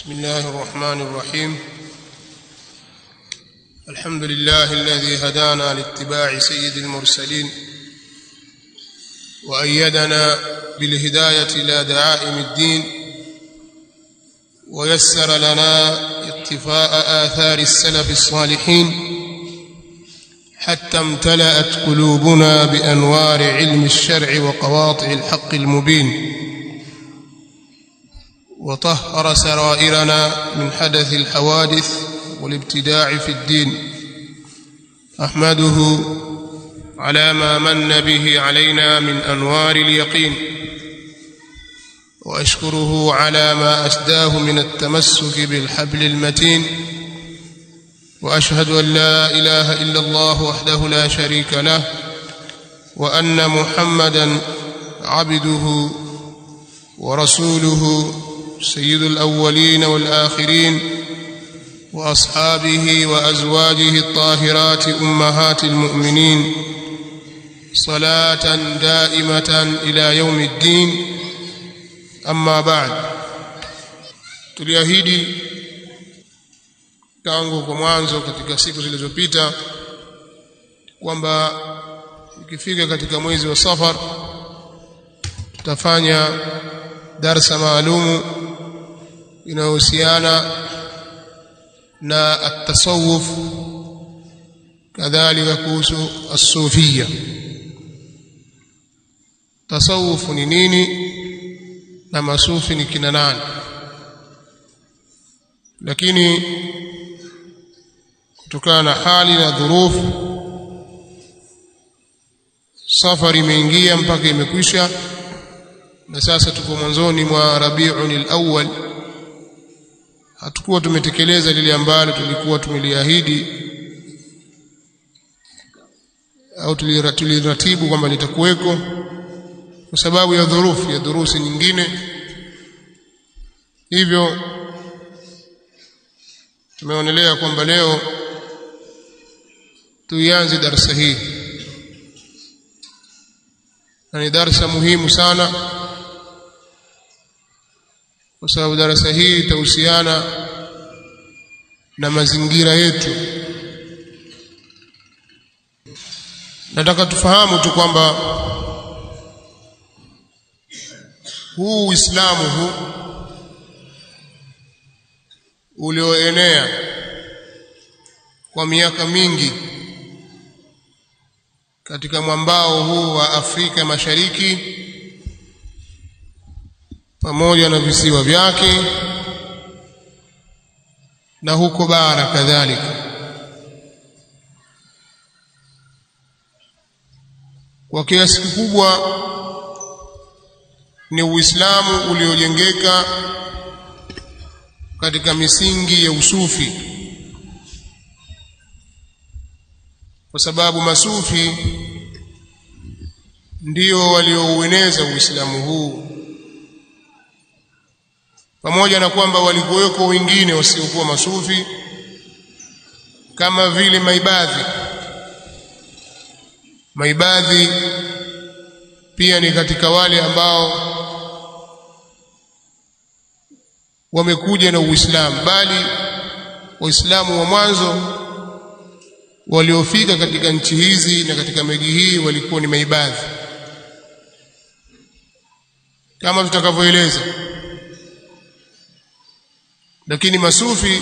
بسم الله الرحمن الرحيم. الحمد لله الذي هدانا لاتباع سيد المرسلين وأيدنا بالهداية إلى دعائم الدين ويسر لنا اقتفاء آثار السلف الصالحين حتى امتلأت قلوبنا بأنوار علم الشرع وقواطع الحق المبين، وطهر سرائرنا من حدث الحوادث والابتداع في الدين. أحمده على ما من به علينا من أنوار اليقين، وأشكره على ما أسداه من التمسك بالحبل المتين، وأشهد أن لا إله إلا الله وحده لا شريك له، وأن محمدًا عبده ورسوله سيد الأولين والآخرين، وأصحابه وأزواجه الطاهرات أمهات المؤمنين، صلاة دائمة إلى يوم الدين. أما بعد، tuliahidi tangu kwa mwanzo katika siku zilizopita kwamba ikifika katika mwezi wa Safar tutafanya darasa maalumu inayohusiana na at-tasawuf, kadhalika kuhusu as-sufiyya. Tasawuf ni nini na masufi ni kina nani? Lakini kutokana na hali na dhurufu, safari imeingia mpaka imekwisha, na sasa tuko mwanzoni mwa Rabiul Awwal. Hatukuwa tumetekeleza lile ambalo tulikuwa tumeliahidi au tuliratibu kwamba litakuweko kwa sababu ya dhurufu ya durusi nyingine. Hivyo tumeonelea kwamba leo tuianze darasa hii, na ni darasa muhimu sana kwa sababu darasa hii itahusiana na mazingira yetu. Nataka tufahamu tu kwamba huu Uislamu huu ulioenea kwa miaka mingi katika mwambao huu wa Afrika Mashariki pamoja na visiwa vyake na huko bara kadhalika, kwa kiasi kikubwa ni Uislamu uliojengeka katika misingi ya usufi, kwa sababu masufi ndio walioueneza Uislamu huu, pamoja na kwamba walikuweko wengine wasiokuwa masufi kama vile maibadhi pia ni katika wale ambao wamekuja na Uislamu, bali Waislamu wa mwanzo waliofika katika nchi hizi na katika miji hii walikuwa ni maibadhi, kama tutakavyoeleza. Lakini masufi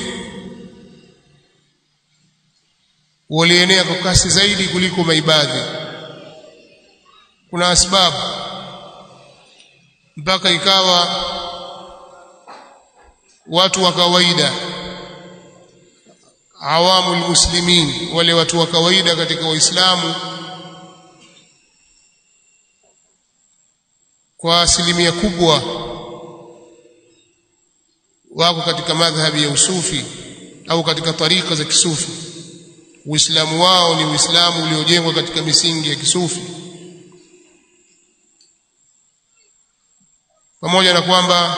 walienea kwa kasi zaidi kuliko maibadhi. Kuna sababu mpaka ikawa watu wa kawaida, awamul muslimin, wale watu wa kawaida katika Waislamu, kwa asilimia kubwa wako katika madhhabi ya usufi au katika tarika za kisufi. Uislamu wao ni Uislamu uliojengwa katika misingi ya kisufi, pamoja na kwamba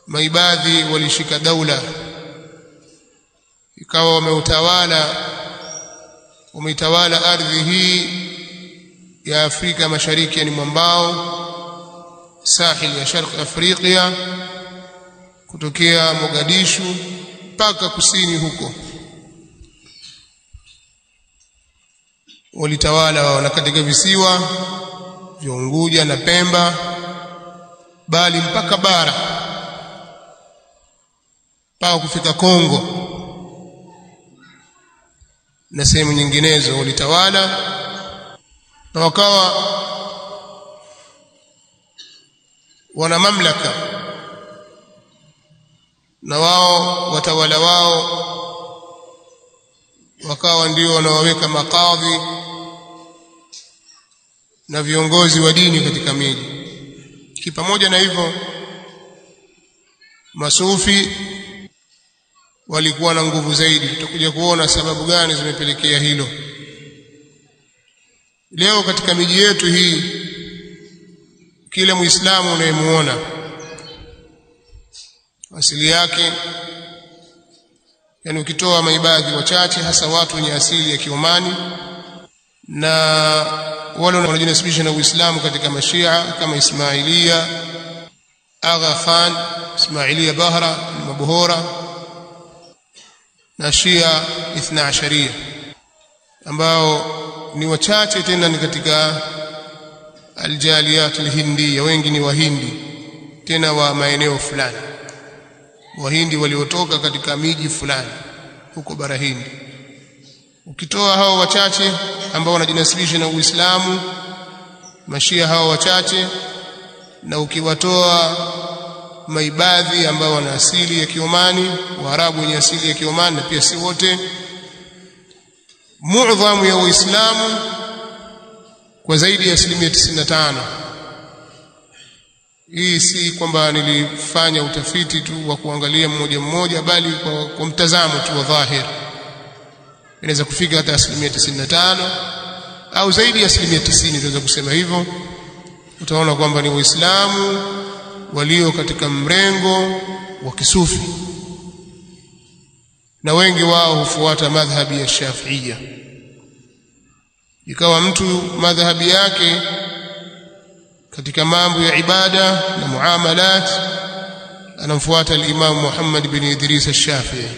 maibadhi walishika daula, ikawa wameitawala ardhi hii ya Afrika Mashariki, yani mwambao sahili ya Sharq Afrika, kutokea Mogadishu mpaka kusini huko, walitawala na katika visiwa vya Unguja na Pemba, bali mpaka bara, mpaka kufika Kongo na sehemu nyinginezo walitawala, na wakawa wana mamlaka, na wao watawala wao wakawa ndio wanawaweka makadhi na viongozi wa dini katika miji. Pamoja na hivyo, masufi walikuwa na nguvu zaidi. Tutakuja kuona sababu gani zimepelekea hilo. Leo katika miji yetu hii, kila Muislamu unayemuona asili yake, yani ukitoa maibadhi wachache, hasa watu wenye asili ya Kiomani na wale wanaojinasibisha na Uislamu katika mashia kama Ismailia, Agha Khan, Ismailia Bahra, Mabuhora na Shia Ithna Asharia, ambao ni wachache tena ni katika aljaliyat alhindiya. Wengi ni Wahindi, tena wa maeneo fulani, Wahindi waliotoka katika miji fulani huko bara Hindi. Ukitoa hao wachache ambao wanajinasibisha na Uislamu, mashia hao wachache, na ukiwatoa maibadhi ambao wana asili ya Kiomani, Waarabu wenye asili ya Kiomani, na pia si wote, muadhamu ya Uislamu kwa zaidi ya 95%. Hii si kwamba nilifanya utafiti tu wa kuangalia mmoja mmoja, bali kwa mtazamo tu wa dhahir, inaweza kufika hata 95% au zaidi ya 90%, tunaweza kusema hivyo. Utaona kwamba ni Waislamu walio katika mrengo wa kisufi, na wengi wao hufuata madhhabi ya Shafi'ia. Ikawa mtu madhhabi yake katika mambo ya ibada na muamalat anamfuata al-Imam Muhammad bin Idris al-Shafi'i,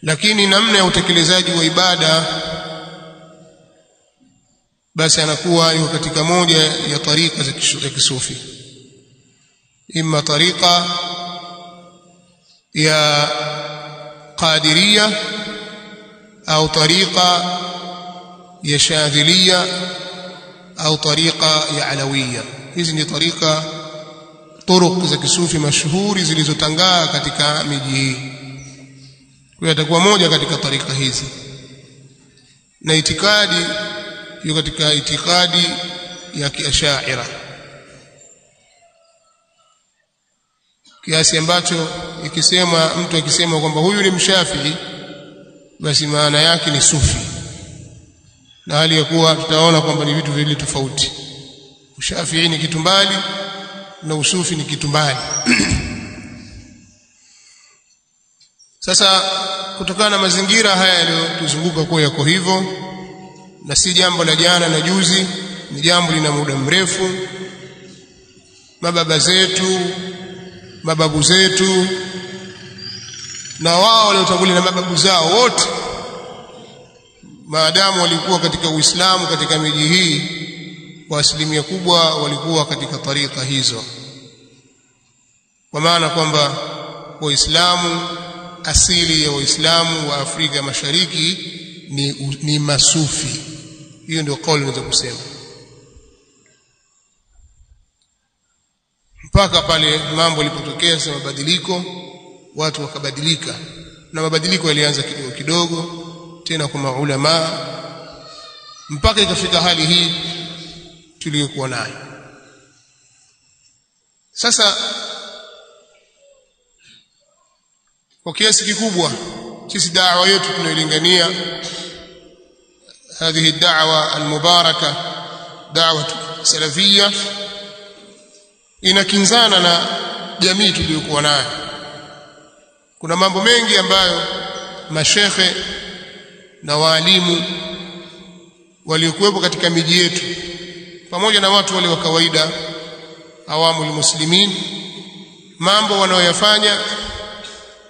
lakini namna ya utekelezaji wa ibada basi anakuwa yuko katika moja ya tarika za kisufi, imma tarika ya Qadiriyya au tarika ya Shadhiliyya au tarika ya Alawiyya. Hizi ni tarika turuq za kisufi mashuhuri zilizotangaa katika miji hii. Kwa hiyo atakuwa moja katika tarika hizi, na itikadi yuko katika itikadi ya Kiashaira, kiasi ambacho mtu akisema kwamba huyu ni mshafii, basi maana yake ni sufi, na hali ya kuwa tutaona kwamba ni vitu viwili tofauti. Ushafii ni kitu mbali na usufi ni kitu mbali. Sasa kutokana na mazingira haya yaliyotuzunguka kwa yako hivyo, na si jambo la jana na juzi, ni jambo lina muda mrefu. Mababa zetu, mababu zetu, na wao waliotangulia na mababu zao wote, maadamu walikuwa katika Uislamu katika miji hii, kwa asilimia kubwa walikuwa katika tarika hizo, kwa maana kwamba Waislamu, asili ya Waislamu wa Afrika Mashariki ni masufi. Hiyo ndio kauli naweza kusema, mpaka pale mambo yalipotokea sasa mabadiliko, watu wakabadilika, na mabadiliko yalianza kidogo kidogo tena kwa maulama, mpaka ikafika hali hii tuliyokuwa nayo sasa. Kwa kiasi kikubwa sisi da'wa yetu tunailingania هذه الدعوة المباركة دعوة سلفية inakinzana na jamii tuliyokuwa nayo. Kuna mambo mengi ambayo mashekhe na waalimu waliokuwepo katika miji yetu pamoja na watu wale wa kawaida, awamul muslimin, mambo wanayoyafanya,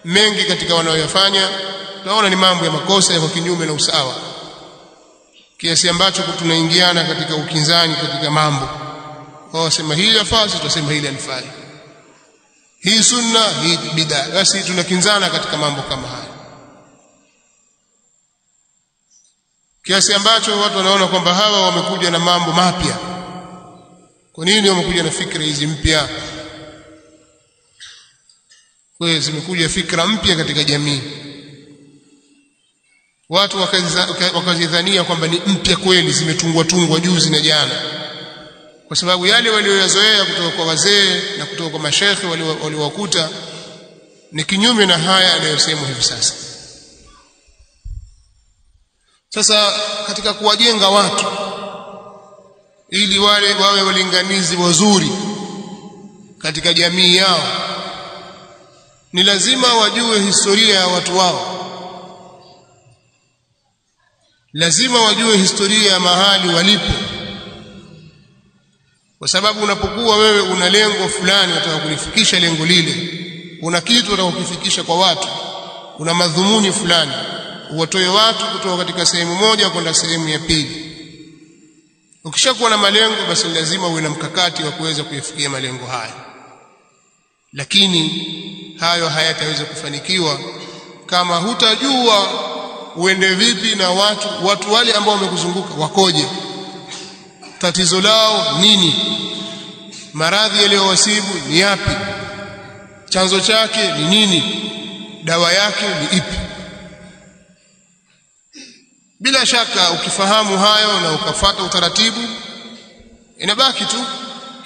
mengi katika wanayoyafanya tunaona ni mambo ya makosa ya kinyume na usawa, kiasi ambacho tunaingiana katika ukinzani katika mambo. Wao wasema hili lafaa, tutasema hili halifai, hii sunna, hii bid'a, basi tunakinzana katika mambo kama haya, kiasi ambacho watu wanaona kwamba hawa wamekuja na mambo mapya. Kwa nini wamekuja na fikra hizi mpya? Kwa hiyo zimekuja fikra mpya katika jamii, watu wakazidhania kwamba ni mpya kweli, zimetungwa juzi na jana, kwa sababu yale walioyazoea kutoka kwa wazee na kutoka kwa mashekhe waliowakuta ni kinyume na haya anayosemwa hivi sasa. Sasa katika kuwajenga watu ili wawe walinganizi wazuri katika jamii yao, ni lazima wajue historia ya watu wao, lazima wajue historia ya mahali walipo, kwa sababu unapokuwa wewe una lengo fulani, unataka kulifikisha lengo lile, una kitu unataka kukifikisha kwa watu, una madhumuni fulani, uwatoe watu kutoka katika sehemu moja kwenda sehemu ya pili. Ukishakuwa na malengo, basi lazima uwe na mkakati wa kuweza kuyafikia malengo haya, lakini hayo hayataweza kufanikiwa kama hutajua uende vipi na watu wale ambao wamekuzunguka wakoje, tatizo lao nini, maradhi yaliyowasibu ni yapi, chanzo chake ni nini, dawa yake ni ipi. Bila shaka ukifahamu hayo na ukafuata utaratibu, inabaki tu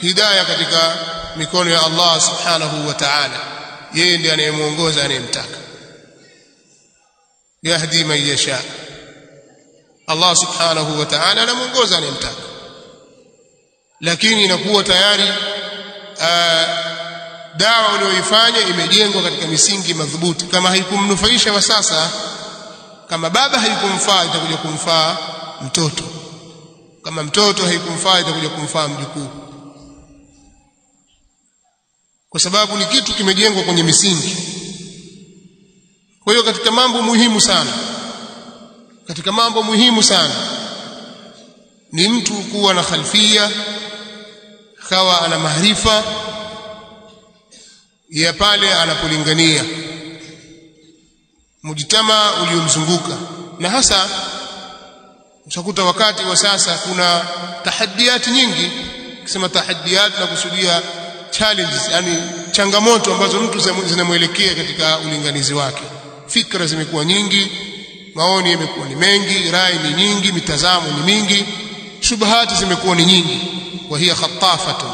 hidayah katika mikono ya Allah subhanahu wa ta'ala. Yeye ndiye anayemuongoza anayemtaka, yahdi man yasha. Allah subhanahu wa ta'ala anamuongoza anayemtaka, lakini inakuwa tayari dawa uliyoifanya imejengwa katika misingi madhubuti. Kama haikumnufaisha wa sasa, kama baba haikumfaa, itakuja kumfaa mtoto, kama mtoto haikumfaa, itakuja kumfaa mjukuu, kwa sababu ni kitu kimejengwa kwenye misingi. Kwa hiyo katika mambo muhimu sana ni mtu kuwa na khalfia, kawa ana maarifa ya pale anapolingania mujtama uliomzunguka. Na hasa utakuta wakati wa sasa kuna tahaddiati nyingi. Kisema tahaddiat na kusudia challenges, yani changamoto ambazo mtu zinamuelekea katika ulinganizi wake. Fikra zimekuwa nyingi, maoni yamekuwa ni mengi, rai ni nyingi, mitazamo ni mingi, shubahati zimekuwa ni nyingi. Wa hiya khattafatu,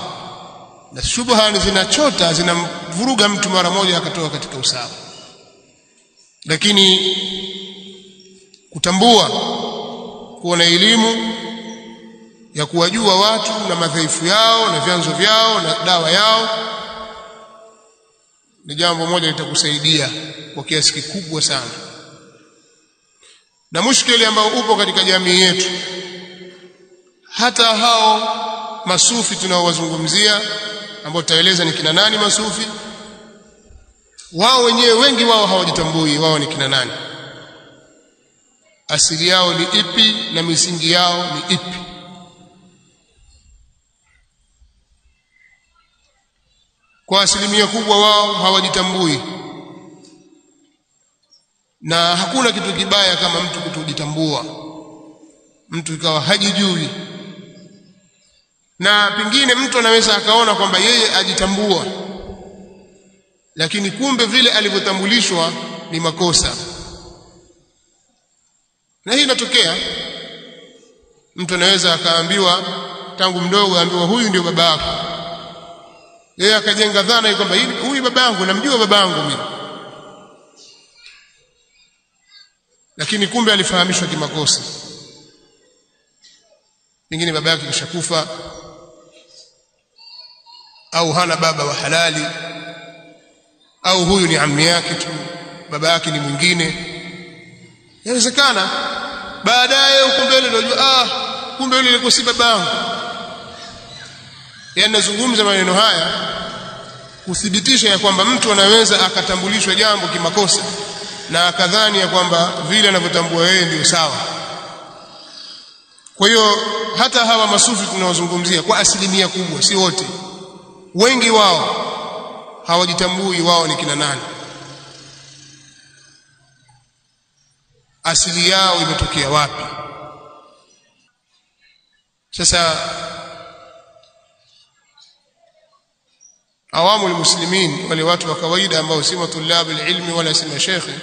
na shubha zinachota, zinamvuruga mtu mara moja akatoka katika usawa. Lakini kutambua, kuwa na elimu ya kuwajua watu na madhaifu yao na vyanzo vyao na dawa yao, ni jambo moja litakusaidia kwa kiasi kikubwa sana. Na mushkeli ambao upo katika jamii yetu, hata hao masufi tunaowazungumzia, ambao tutaeleza ni kina nani masufi, wao wenyewe wengi wao hawajitambui wao ni kina nani, asili yao ni ipi na misingi yao ni ipi. Kwa asilimia kubwa wao hawajitambui, na hakuna kitu kibaya kama mtu kutojitambua, mtu ikawa hajijui. Na pengine mtu anaweza akaona kwamba yeye ajitambua, lakini kumbe vile alivyotambulishwa ni makosa. Na hii inatokea. Mtu anaweza akaambiwa tangu mdogo, aambiwa huyu ndio baba yako, yeye akajenga dhana kwamba huyu baba yangu, namjua baba yangu mimi, lakini kumbe alifahamishwa kimakosa. Pengine baba yake kishakufa, au hana baba wa halali, au huyu ni ammi yake tu, baba yake ni mwingine. Inawezekana baadaye huko mbele ndio kumbe yule alikuwa si baba yangu. Yanazungumza maneno haya kuthibitisha ya kwamba mtu anaweza akatambulishwa jambo kimakosa na akadhani ya kwamba vile anavyotambua yeye ndio sawa. Kwa hiyo hata hawa masufi tunaozungumzia kwa asilimia kubwa, si wote, wengi wao hawajitambui wao ni kina nani, asili yao imetokea wapi. Sasa awamu almuslimin, wale watu wa kawaida ambao si matulabu ilmi wala si mashekhe,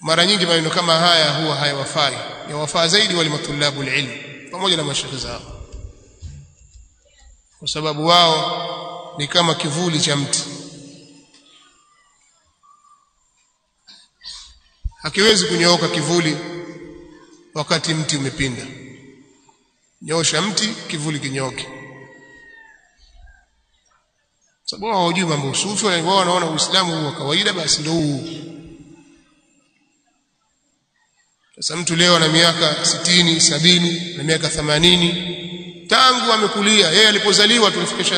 mara nyingi maneno kama haya huwa hayawafai. Yawafaa zaidi wale matulabu ilmi pamoja na mashekhe zao, kwa sababu wao ni kama kivuli cha mti, hakiwezi kunyooka kivuli wakati mti umepinda. Nyoosha mti, kivuli kinyoke. Sababu hawajui mambo usufi, wao wanaona Uislamu huu wa kawaida, basi ndio huu. Sasa mtu leo ana miaka 60, 70 na miaka 80, tangu amekulia, yeye alipozaliwa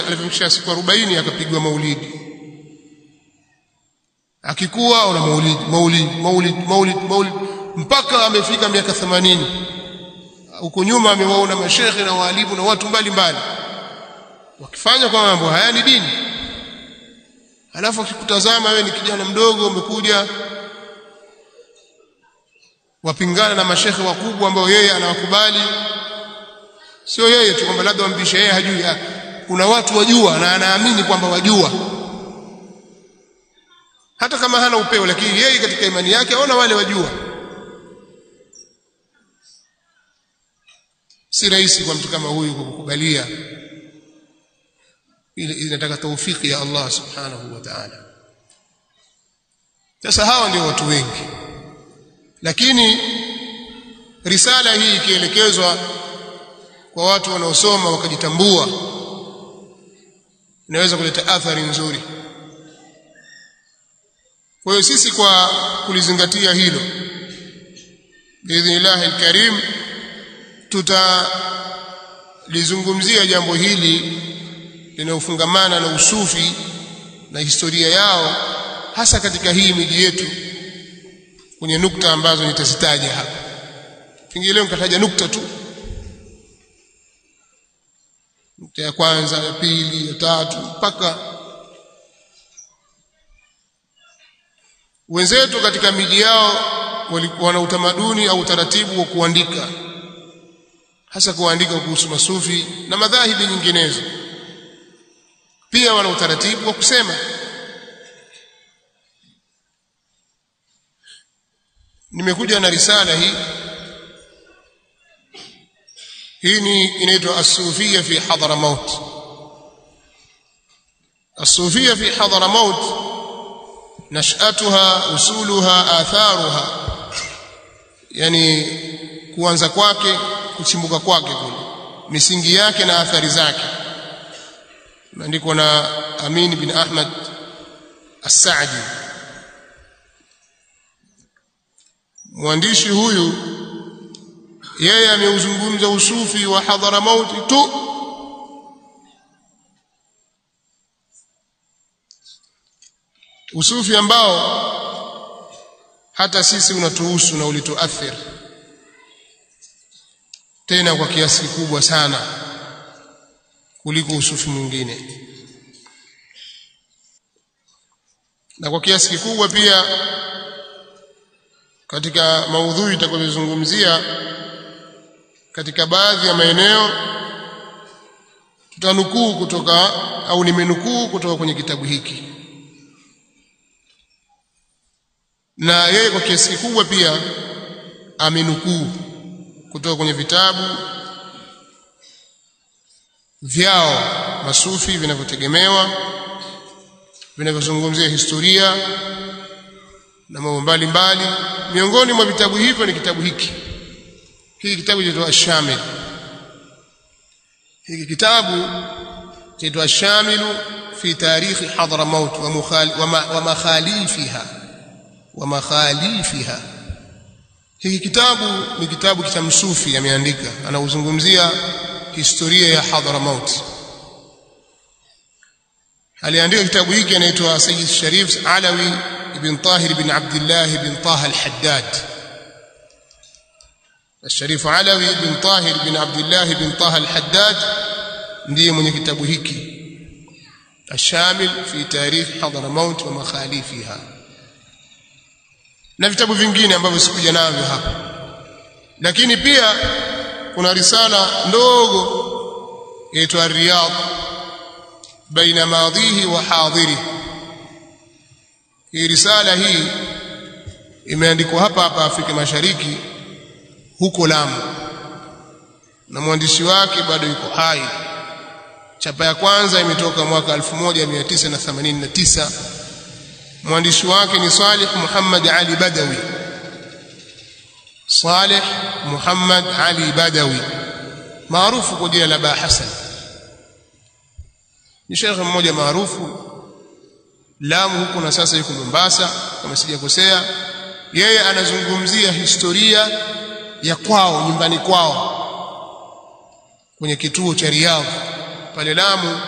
alifikisha siku 40 akapigwa maulidi. Akikuwa una maulid mpaka amefika miaka 80. Huko nyuma amewaona mashekhe na walimu na watu mbalimbali wakifanya kwa mambo haya ni dini. Alafu akikutazama wewe ni kijana mdogo umekuja wapingana na mashekhe wakubwa ambao yeye anawakubali. Sio yeye tu kwamba labda wambishe yeye hajui, kuna watu wajua na anaamini kwamba wajua, hata kama hana upeo, lakini yeye katika imani yake aona wale wajua. Si rahisi kwa mtu kama huyu kukubalia. Inataka taufiki ya Allah subhanahu wa ta'ala. Sasa hawa ndio watu wengi, lakini risala hii ikielekezwa kwa watu wanaosoma wakajitambua, inaweza kuleta athari nzuri. Kwa hiyo sisi kwa kulizingatia hilo, biidhnillah alkarim, tutalizungumzia jambo hili linalofungamana na usufi na historia yao, hasa katika hii miji yetu, kwenye nukta ambazo nitazitaja hapa. Pengine leo nikataja nukta tu, nukta ya kwanza, ya pili, ya tatu, mpaka wenzetu katika miji yao walikuwa na utamaduni au utaratibu wa kuandika, hasa kuandika kuhusu masufi na madhahibi nyinginezo. Pia wana utaratibu wa kusema. Nimekuja na risala hii. Hii ni inaitwa As-Sufiyya fi Hadramaut. As-Sufiyya fi Hadramaut, nash'atuha, usuluha, atharuha, yani kuanza kwake, kuchimbuka kwake kule, misingi yake na athari zake. Maandiko na Amin bin Ahmad As-Saadi. Mwandishi huyu yeye ameuzungumza usufi wa Hadramaut tu, usufi ambao hata sisi unatuhusu na ulituathiri tena kwa kiasi kikubwa sana kuliko usufi mwingine, na kwa kiasi kikubwa pia katika maudhui tutakayozungumzia katika baadhi ya maeneo tutanukuu kutoka au nimenukuu kutoka kwenye kitabu hiki, na yeye kwa kiasi kikubwa pia amenukuu kutoka kwenye vitabu vyao masufi vinavyotegemewa, vinavyozungumzia historia na mambo mbalimbali. Miongoni mwa vitabu hivyo ni kitabu hiki. Hiki kitabu kinaitwa Ash-Shamil. Hiki kitabu kinaitwa Ash-Shamil fi tarikh Hadramaut wa makhalifiha. Hiki kitabu ni kitabu cha msufi ameandika, anauzungumzia historia ya Hadramaut. aliandika kitabu hiki anaitwa Sayyid Sharif Alawi ibn Tahir ibn Abdullah ibn Taha al-Haddad. Sharif Alawi ibn Tahir ibn Abdullah ibn Taha al-Haddad ndiye mwenye kitabu hiki الشامل في تاريخ حضرموت ومخاليفها, na vitabu vingine ambavyo sikuja navyo hapa. Lakini pia kuna risala ndogo inaitwa Riyadh baina madhihi wa hadhiri. Hii risala hii imeandikwa hapa hapa Afrika Mashariki huko Lamu, na mwandishi wake bado yuko hai. Chapa ya kwanza imetoka mwaka 1989. Mwandishi wake ni Salih Muhammad Ali Badawi. Salih Muhammad Ali Badawi maarufu kwa jina la Ba Hassan, ni shekhe mmoja maarufu Lamu huko, na sasa yuko Mombasa kama sijakosea. Yeye anazungumzia historia ya kwao, nyumbani kwao kwenye kituo cha Riyadh pale Lamu.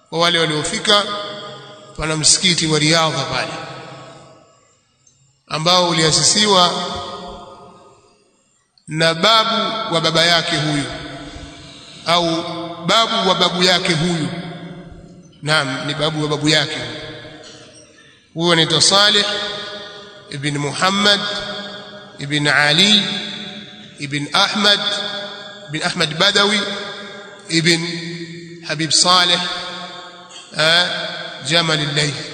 Kwa wale waliofika, pana msikiti wa Riyadh pale ambao uliasisiwa na babu wa baba yake huyu, au babu wa babu yake huyu. Naam, ni babu wa babu yake huyo. Anaitwa Salih ibn Muhammad ibn Ali ibn Ahmad Badawi ibn Habib Saleh Jamal al-Layth.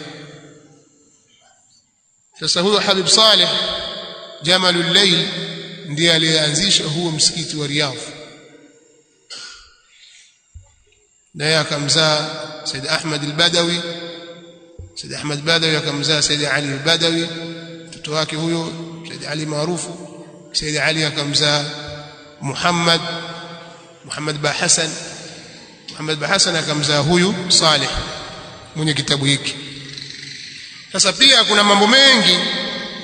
Sasa huyo Habib Saleh Jamal al-Layth ndiye alianzisha huo msikiti wa Riyadh, naye akamzaa Said Ahmad al-Badawi. Said Ahmad Badawi akamzaa Said Ali al-Badawi, mtoto wake huyo Said Ali maarufu. Said Ali akamzaa Muhammad Ba Hassan. Muhammad Ba Hassan akamzaa huyu Saleh mwenye kitabu hiki. Sasa pia kuna mambo mengi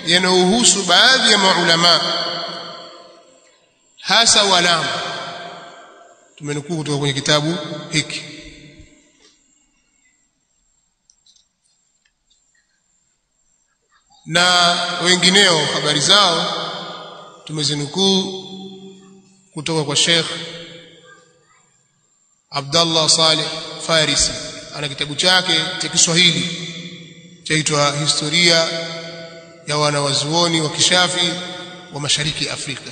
yanayohusu baadhi ya maulama, hasa walamu, tumenukuu kutoka kwenye kitabu hiki. Na wengineo habari zao tumezinukuu kutoka kwa Sheikh Abdullah Saleh Farisi. Ana kitabu chake cha Kiswahili chaitwa Historia ya wanawazuoni wa Kishafi wa Mashariki Afrika.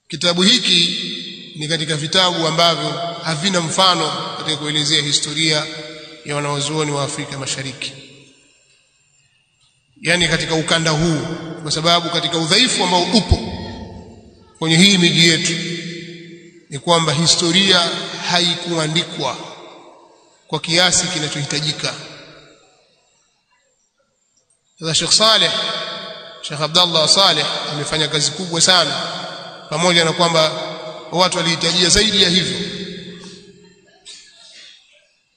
Kitabu hiki ni katika vitabu ambavyo havina mfano katika kuelezea historia ya wanawazuoni wa Afrika Mashariki, yani katika ukanda huu, kwa sababu katika udhaifu ambao upo kwenye hii miji yetu ni kwamba historia haikuandikwa kwa kiasi kinachohitajika. Sasa Sheikh Abdullah Saleh amefanya kazi kubwa sana, pamoja na kwamba watu walihitajia zaidi ya hivyo.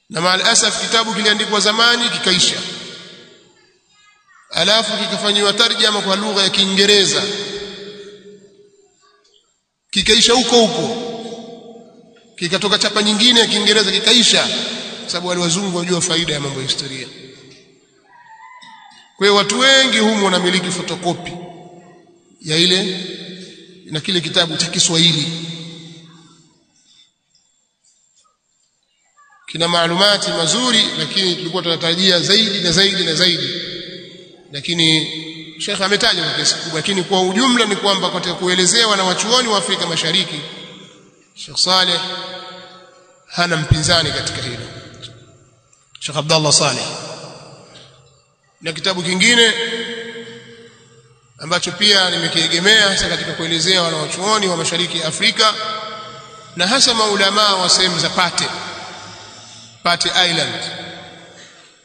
Na maalasaf kitabu kiliandikwa zamani kikaisha, alafu kikafanywa tarjama kwa lugha ya Kiingereza, kikaisha huko, kikatoka chapa nyingine ya Kiingereza kikaisha, sababu wale wazungu wajua faida ya mambo ya historia. Kwa hiyo watu wengi humu wanamiliki fotokopi ya ile na kile kitabu cha Kiswahili. Kina maalumati mazuri, lakini tulikuwa tunatarajia zaidi na zaidi na zaidi, lakini Sheikh ametaja kwa kiasi kikubwa. Lakini kwa ujumla ni kwamba katika kuelezea wanawachuoni wa Afrika Mashariki, Sheikh Saleh hana mpinzani katika hilo, Sheikh Abdullah Saleh. Na kitabu kingine ambacho pia nimekiegemea hasa katika kuelezea wanawachuoni wa Mashariki Afrika, na hasa maulama wa sehemu za Pate Island,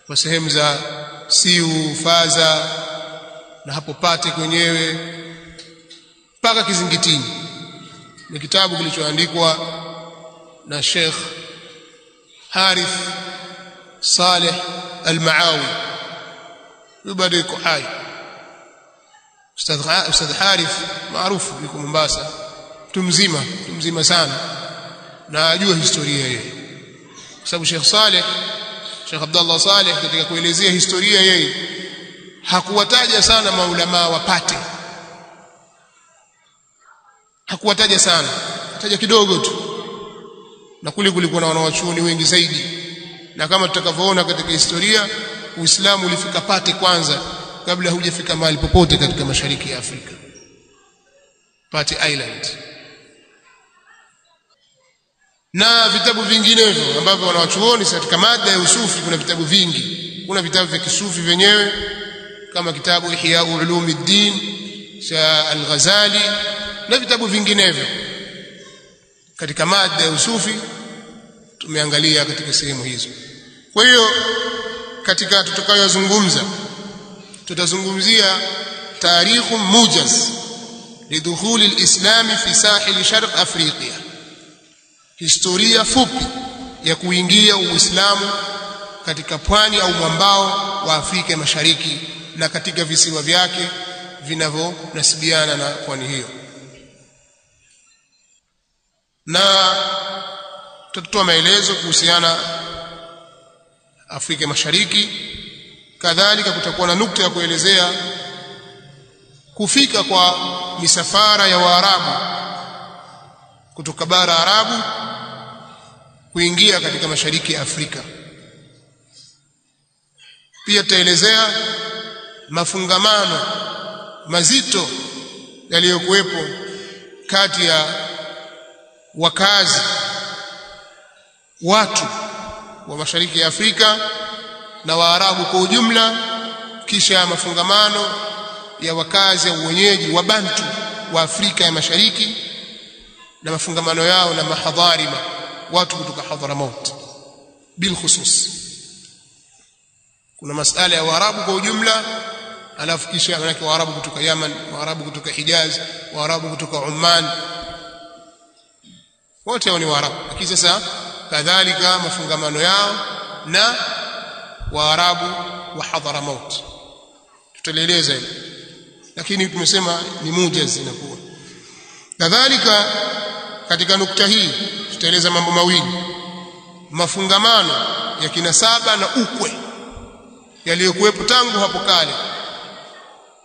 kwa sehemu za Siu, Faza na hapo Pate kwenyewe mpaka Kizingitini. Ni kitabu kilichoandikwa na Sheikh Harith Saleh Al-Maawi, bado yuko hai. Ustadh Harith maarufu yuko Mombasa, mtu mzima sana, na ajue historia yeye, kwa sababu Sheikh Abdullah Saleh katika kuelezea historia yeye hakuwataja sana maulama wapate, hakuwataja sana, ataja kidogo tu, na kule kulikuwa na wanawachuoni wengi zaidi. Na kama tutakavyoona katika historia, Uislamu ulifika pate kwanza kabla hujafika mahali popote katika mashariki ya Afrika, Pate Island. Na vitabu vinginevyo ambavyo wanawachuoni katika mada ya usufi, kuna vitabu vingi. Kuna vitabu vya kisufi vyenyewe kama kitabu Ihya Ulumuddin cha Al-Ghazali na vitabu vinginevyo katika mada ya usufi tumeangalia katika sehemu hizo. Kwa hiyo katika tutakayozungumza, tutazungumzia tarikhu mujaz lidukhuli al-islam fi sahil sharq Afrika, historia fupi ya kuingia Uislamu katika pwani au mwambao wa Afrika Mashariki na katika visiwa vyake vinavyonasibiana na pwani hiyo. Na tutatoa maelezo kuhusiana Afrika Mashariki. Kadhalika kutakuwa na nukta ya kuelezea kufika kwa misafara ya Waarabu kutoka bara Arabu kuingia katika mashariki ya Afrika. Pia tutaelezea mafungamano mazito yaliyokuwepo kati ya wakazi watu wa mashariki ya Afrika na Waarabu kwa ujumla, kisha mafungamano ya wakazi au wenyeji wa Bantu wa Afrika ya Mashariki na mafungamano yao na mahadharima, watu kutoka Hadramaut bil khusus. Kuna masala ya Waarabu kwa ujumla, alafu kisha manake Waarabu kutoka Yaman, Waarabu kutoka Hijaz, Waarabu kutoka Oman, wote hao ni Waarabu. Lakini sasa kadhalika mafungamano yao na Waarabu wa Hadramaut tutaeleza hilo, lakini tumesema ni mujaz inakuwa. Kadhalika katika nukta hii tutaeleza mambo mawili: mafungamano ya kinasaba na ukwe yaliyokuwepo tangu hapo kale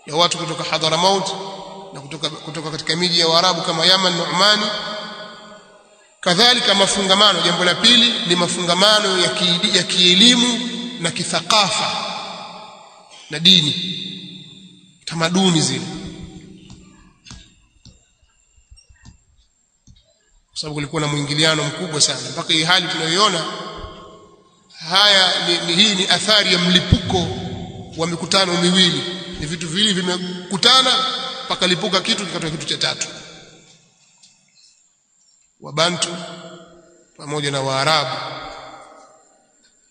ya watu kutoka Hadramaut na kutoka katika miji ya Waarabu kama Yaman na Omani. Kadhalika mafungamano, jambo la pili ni mafungamano ya kielimu na kithakafa na dini, tamaduni zile, kwa sababu kulikuwa na mwingiliano mkubwa sana mpaka hii hali tunayoiona. Hii ni athari ya mlipuko wa mikutano miwili. Ni vitu viwili vimekutana mpaka lipuka kitu kikatoa kitu cha tatu. Wabantu pamoja na Waarabu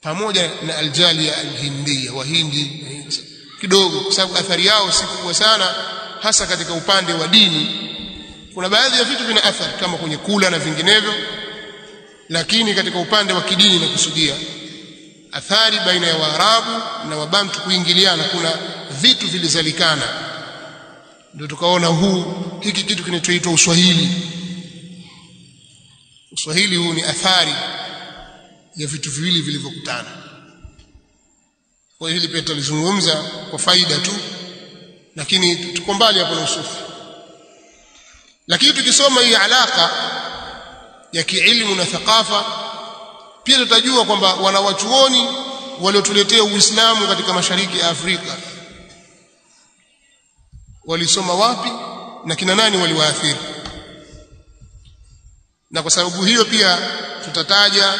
pamoja na Aljalia Alhindia, Wahindi kidogo, kwa sababu athari yao si kubwa sana, hasa katika upande wa dini. Kuna baadhi ya vitu vina athari kama kwenye kula na vinginevyo, lakini katika upande wa kidini na kusudia athari baina ya Waarabu na Wabantu kuingiliana, kuna vitu vilizalikana. Ndio tukaona hiki kitu kinachoitwa Uswahili. Uswahili huu ni athari ya vitu viwili vilivyokutana. Kwa hili pia tulizungumza kwa faida tu, lakini tuko mbali hapo na usufi. Lakini tukisoma hii alaka ya kielimu na thakafa, pia tutajua kwamba wanawachuoni waliotuletea Uislamu katika mashariki ya Afrika walisoma wapi na kina nani waliwaathiri. Na kwa sababu hiyo pia tutataja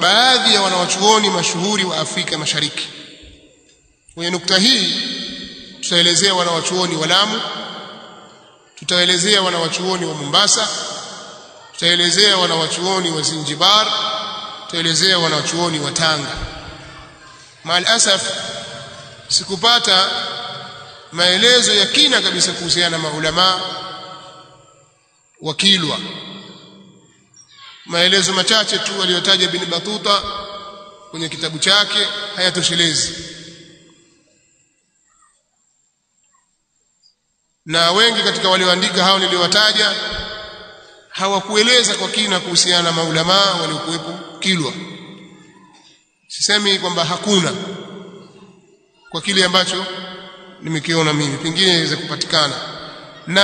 baadhi ya wanawachuoni mashuhuri wa Afrika Mashariki. Kwenye nukta hii tutaelezea wanawachuoni wa Lamu, tutaelezea wanawachuoni wa Mombasa, tutaelezea wanawachuoni wa Zanzibar, tutaelezea wanawachuoni wa Tanga. Maal asaf sikupata maelezo ya kina kabisa kuhusiana na maulama wa Kilwa. Maelezo machache tu aliyotaja Ibn Battuta kwenye kitabu chake hayatoshelezi, na wengi katika walioandika hao niliowataja hawakueleza kwa kina kuhusiana na maulama waliokuwepo Kilwa. Sisemi kwamba hakuna, kwa kile ambacho nimekiona mimi, pengine inaweza kupatikana. Na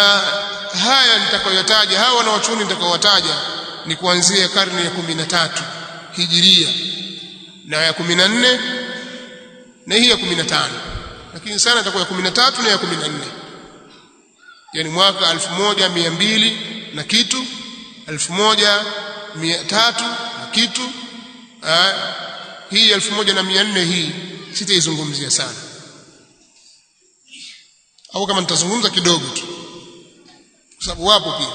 haya nitakayotaja, hawa wanawachuoni nitakayowataja ni kuanzia karne ya 13 Hijiria na ya 14 na hii ya 15, lakini sana itakuwa ya 13 na ya 14, yani mwaka 1200 na kitu, 1300 na kitu. Hii 1400 hii sitaizungumzia sana, au kama nitazungumza kidogo tu, kwa sababu wapo pia